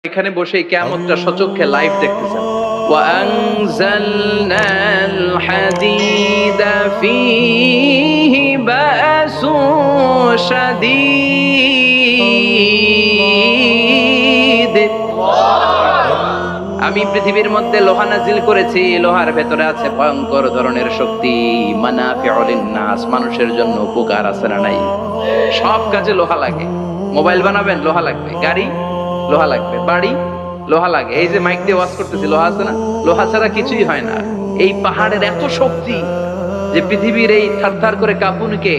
এখানে বসে কিয়ামতটা সচক্ষে লাইভ দেখতেছেন। ওয়ানজালনাল হাদিদা ফীহি বাসুন শাদীদ। আমি পৃথিবীর মধ্যে লোহা নাজিল করেছি, লোহার ভেতরে আছে ভয়ঙ্কর ধরনের শক্তি। মানাফিউ লিন-নাস, মানুষের জন্য উপকার আছে না নাই? সব কাজে লোহা লাগে। মোবাইল বানাবেন, লোহা লাগবে। গাড়ি, লোহা লাগবে। বাড়ি, লোহা লাগে। এই যে মাইক দিয়ে ওয়াজ করতেছি, লোহা আছে না? লোহা ছাড়া কিছুই হয় না। এই পাহাড়ের এত শক্তি যে পৃথিবীর এই থারথার করে কাঁপুনিকে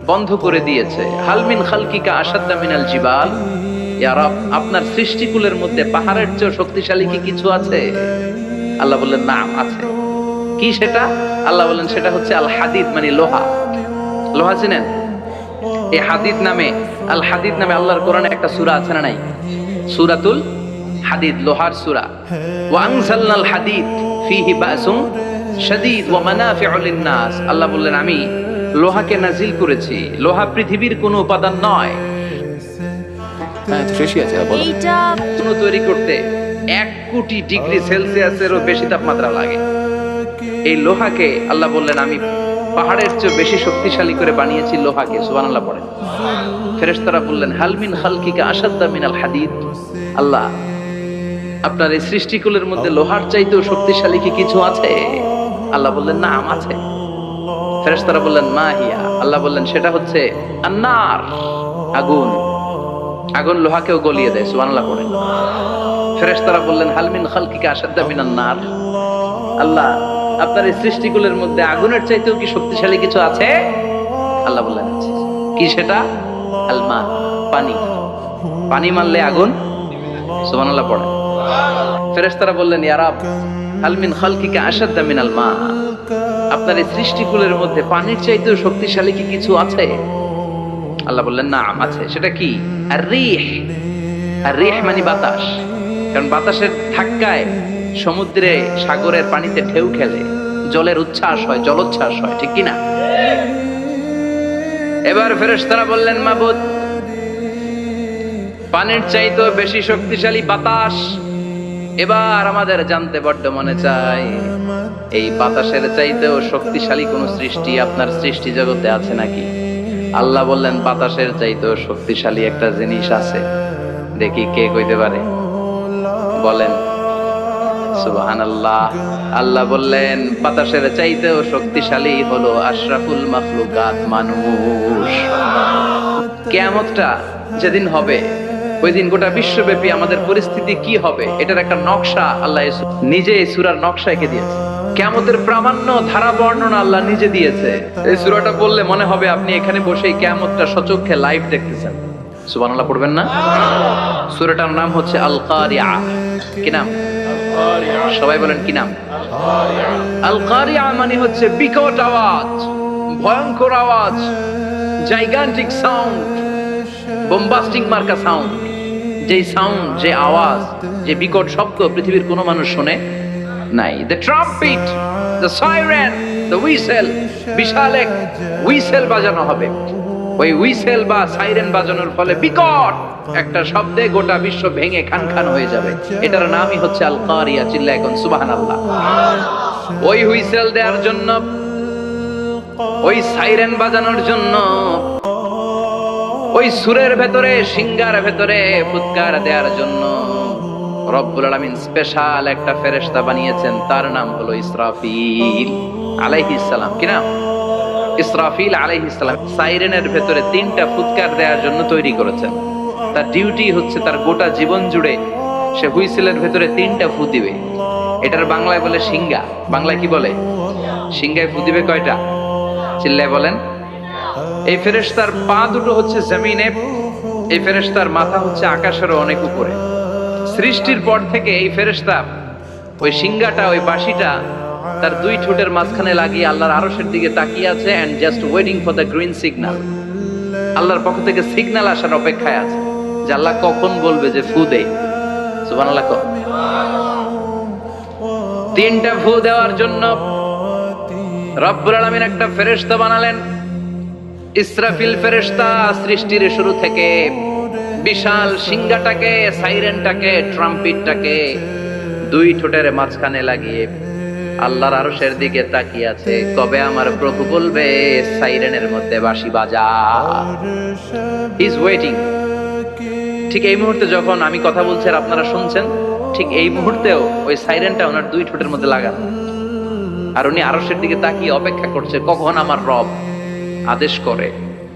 বন্ধ করে দিয়েছে। হালমিন খালকিকা আসাদ্দা মিনাল জিবাল। ইয়া রব, আপনার সৃষ্টিকুলের মধ্যে পাহাড়ের চেয়ে শক্তিশালী কি কিছু আছে? আল্লাহ বললেন নাম আছে। কি সেটা? আল্লাহ বললেন সেটা হচ্ছে আল হাদিদ, মানে লোহা। লোহা চিনেন? এই হাদিদ নামে, আল হাদিদ নামে আল্লাহর কোরআনে একটা সূরা আছে না নাই? সূরাতুল হাদিদ, লোহার সূরা। ওয়া আনজালনাল হাদিদ ফীহি বাসুন শাদীদ ওয়া মানাফিউ লিন-নাস। আল্লাহ বললেন আমি লোহাকে নাজিল করেছি। লোহা পৃথিবীর কোনো উপাদান নয়। হ্যাঁ, তো শেষই আছে, বলো। এইটা কোনো তৈরি করতে 1 কোটি ডিগ্রি সেলসিয়াসেরও বেশি তাপমাত্রা লাগে। এই লোহাকে আল্লাহ বললেন আমি পাহাড়ের চেয়ে বেশি শক্তিশালী করে বানিয়েছি লোহাকে। সুবহানাল্লাহ পড়েন। ফেরেশতারা বললেন হাল মিন খালকিকা আসাদ্দা মিনাল হাদিদ। আল্লাহ, আপনার এই সৃষ্টিকুলের মধ্যে লোহার চাইতেও শক্তিশালী কি কিছু আছে? আল্লাহ বললেন নাম আছে। ফেরেশতারা বললেন মা হিয়া। আল্লাহ বললেন সেটা হচ্ছে আন-নার, আগুন। আগুন লোহাকেও গলিয়ে দেয়। সুবহানাল্লাহ পড়েন। ফেরেশতারা বললেন হাল মিন খালকিকা আসাদ্দা মিনান নার। আল্লাহ, আপনার এই সৃষ্টিকুলের মধ্যে আগুনের চাইতেও কি শক্তিশালী কিছু আছে? আল্লাহ বললেন আছে। কি সেটা? আল-মা, পানি। পানি মারলে আগুন। সুবহানাল্লাহ পড়েন। ফেরেশতারা বললেন ইয়া রব, হাল মিন খালকিকা আসাদ্দা মিনাল মা। আপনার এই সৃষ্টিকুলের মধ্যে পানির চাইতেও শক্তিশালী কি কিছু আছে? আল্লাহ বললেন নাম আছে। সেটা কি? আর-রিহ। আর-রিহ মানে বাতাস। কারণ বাতাসের ধাক্কায় সমুদ্রে, সাগরের পানিতে ঢেউ খেলে, জলের উচ্ছ্বাস হয়, জলোচ্ছ্বাস হয়, ঠিক কি না? এবার ফেরেশতারা বললেন মাবুদ, পানির চাইতেও বেশি শক্তিশালী বাতাস। এবার আমাদের জানতে বড্ড মনে চায়, এই বাতাসের চাইতেও শক্তিশালী কোন সৃষ্টি আপনার সৃষ্টি জগতে আছে নাকি? আল্লাহ বললেন বাতাসের চাইতেও শক্তিশালী একটা জিনিস আছে। দেখি কে কইতে পারে, বলেন। সুবহানাল্লাহ। আল্লাহ বললেন বাতাসের চাইতেও শক্তিশালী হলো আশরাফুল মাখলুকাত, মানুষ। কিয়ামতটা যেদিন হবে, ওই দিন গোটা বিশ্বব্যাপী আমাদের পরিস্থিতি কি হবে এটার একটা নকশা আল্লাহ নিজে এই সূরার নকশা এঁকে দিয়েছে। কিয়ামতের প্রামাণ্য ধারা বর্ণনা আল্লাহ নিজে দিয়েছে। এই সূরাটা বললে মনে হবে আপনি এখানে বসেই কিয়ামতটা সচক্ষে লাইভ দেখতেছেন। সুবহানাল্লাহ পড়বেন না? সূরাটার নাম হচ্ছে আল কারিআ। কি নাম? সবাই বলেন কি নাম? আল কারিআ মানে হচ্ছে বিকট আওয়াজ, ভয়ঙ্কর আওয়াজ, জাইগান্টিক সাউন্ড, বোম্বাস্টিক মার্কা সাউন্ড। যেই সাউন্ড, যে আওয়াজ, যে বিকট শব্দ পৃথিবীর কোনো মানুষ শুনে নাই। The trumpet, the siren, the whistle. বিশাল এক হুইসেল বাজানো হবে। ওই হুইসেল বা সাইরেন বাজানোর ফলে বিকট একটা শব্দে গোটা বিশ্ব ভেঙে খান খান হয়ে যাবে। এটার নামই হচ্ছে আল কারিয়া। চিল্লায় এখন সুবহানাল্লাহ। ওই হুইসেল দেওয়ার জন্য, ওই সাইরেন বাজানোর জন্য, ওই সুরের ভেতরে, সিঙ্গার ভেতরে ফুৎকার দেওয়ার জন্য রব্বুল আলামিন স্পেশাল একটা ফেরেশতা বানিয়েছেন। তার নাম হলো ইসরাফিল আলাইহিস সালাম। কি নাম? ইসরাফিল আলাইহিস সালাম। সাইরেনের ভেতরে 3টা ফুৎকার দেওয়ার জন্য তৈরি করেছেন। তার ডিউটি হচ্ছে তার গোটা জীবন জুড়ে সে হুইসেলের ভেতরে 3টা ফু দিবে। এটার বাংলায় বলে সিঙ্গা। বাংলায় কি বলে? সিঙ্গায় ফু দিবে কয়টা? চিল্লায় বলেন। এই ফেরেশতার পা দুটো হচ্ছে জমিনে, এই ফেরেশতার মাথা হচ্ছে আকাশেরও অনেক উপরে। সৃষ্টির পর থেকে এই ফেরেশতা ওই সিঙ্গাটা, ওই বাঁশিটা তার 2 ঠোঁটের মাঝখানে লাগিয়ে আল্লাহর আরশের দিকে তাকিয়ে আছে, and just waiting for the green signal. আল্লাহর পক্ষ থেকে সিগন্যাল আসার অপেক্ষায় আছে যে আল্লাহ কখন বলবে যে ফু দে। সুবহানাল্লাহ। 3টা ফু দেওয়ার জন্য রব্বুল আলামিন একটা ফেরেশতা বানালেন। ইসরাফিল ফেরেশতা সৃষ্টির শুরু থেকে বিশাল সিংহাটাকে, সাইরেনটাকে, ট্রাম্পিটটাকে দুই ঠোঁটের মাঝখানে লাগিয়ে আল্লাহর আরশের দিকে তাকিয়ে আছে। কবে আমার প্রভু বলবে সাইরেনের মধ্যে বাঁশি বাজা। He is waiting. ঠিক এই মুহূর্তে যখন আমি কথা বলছি আর আপনারা শুনছেন, ঠিক এই মুহূর্তেও ওই সাইরেনটা ওনার দুই ঠোঁটের মধ্যে লাগানো, আর উনি আরশের দিকে তাকিয়ে অপেক্ষা করছে কখন আমার রব আদেশ করে,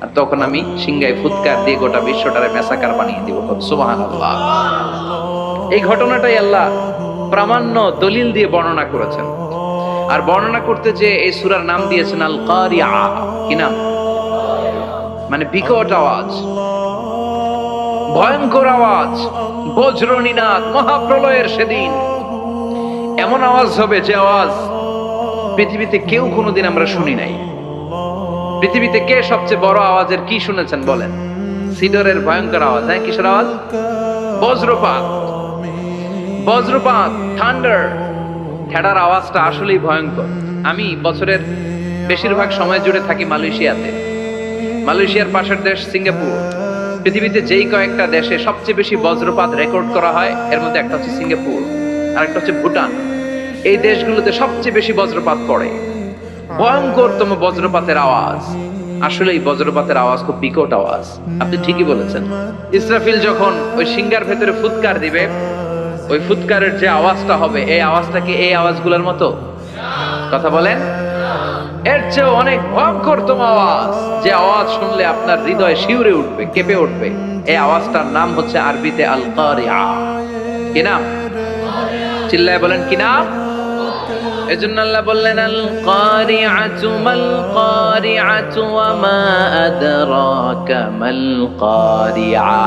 আর তখন আমি সিংহায় ফুৎকার দিয়ে গোটা বিশ্বটারে মেসাকার বানিয়ে দিব। সুবহানাল্লাহ। এই ঘটনাটাই আল্লাহ প্রামাণ্য দলিল দিয়ে বর্ণনা করেছেন। আর বর্ণনা করতে যে এই সূরার নাম দিয়েছেন আল কারিআ। কি নাম? মানে বিকট আওয়াজ, ভয়ঙ্কর আওয়াজ, বজ্রনিনাদ, মহাপ্রলয়ের সেদিন এমন আওয়াজ হবে যে আওয়াজ পৃথিবীতে কেউ কোনোদিন আমরা শুনি নাই। পৃথিবীতে কে সবচেয়ে বড় আওয়াজের কি শুনেছেন বলেন? সিডরের ভয়ঙ্কর আওয়াজ। হ্যাঁ, কিসের আওয়াজ? বজ্রপাত। বজ্রপাত, থান্ডার, ঠেডার আওয়াজটা আসলেই ভয়ঙ্কর। আমি বছরের বেশিরভাগ সময় জুড়ে থাকি মালয়েশিয়াতে। মালয়েশিয়ার পাশের দেশ সিঙ্গাপুর। পৃথিবীতে যেই কয়েকটা দেশে সবচেয়ে বেশি বজ্রপাত রেকর্ড করা হয় এর মধ্যে একটা হচ্ছে সিঙ্গাপুর, আর একটা হচ্ছে ভুটান। এই দেশগুলোতে সবচেয়ে বেশি বজ্রপাত পড়ে। ভয়ঙ্করতম বজ্রপাতের আওয়াজ। আসলে এই বজ্রপাতের আওয়াজ খুব বিকট আওয়াজ। আপনি ঠিকই বলেছেন। ইসরাফিল যখন ওই সিংহার ভেতরে ফুৎকার দিবে, ওই ফুৎকারের যে আওয়াজটা হবে, এই আওয়াজটা কি এই আওয়াজগুলোর মতো? কথা বলেন। এর চেয়ে অনেক ভয়ঙ্করতম আওয়াজ, যে আওয়াজ শুনলে আপনার হৃদয় শিউরে উঠবে, কেঁপে উঠবে। এই আওয়াজটার নাম হচ্ছে আরবিতে আল কারিআ। কি নাম? চিল্লায় বলেন কি নাম? এজন্য আল্লাহ বললেন আল কারিআতু মাল কারিআতু ওয়া মা আদরাকা মাল কারিআ।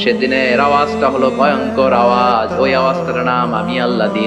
সেদিনের আওয়াজটা হলো ভয়ঙ্কর আওয়াজ। ওই আওয়াজটার নাম আমি আল্লাহ দিয়ে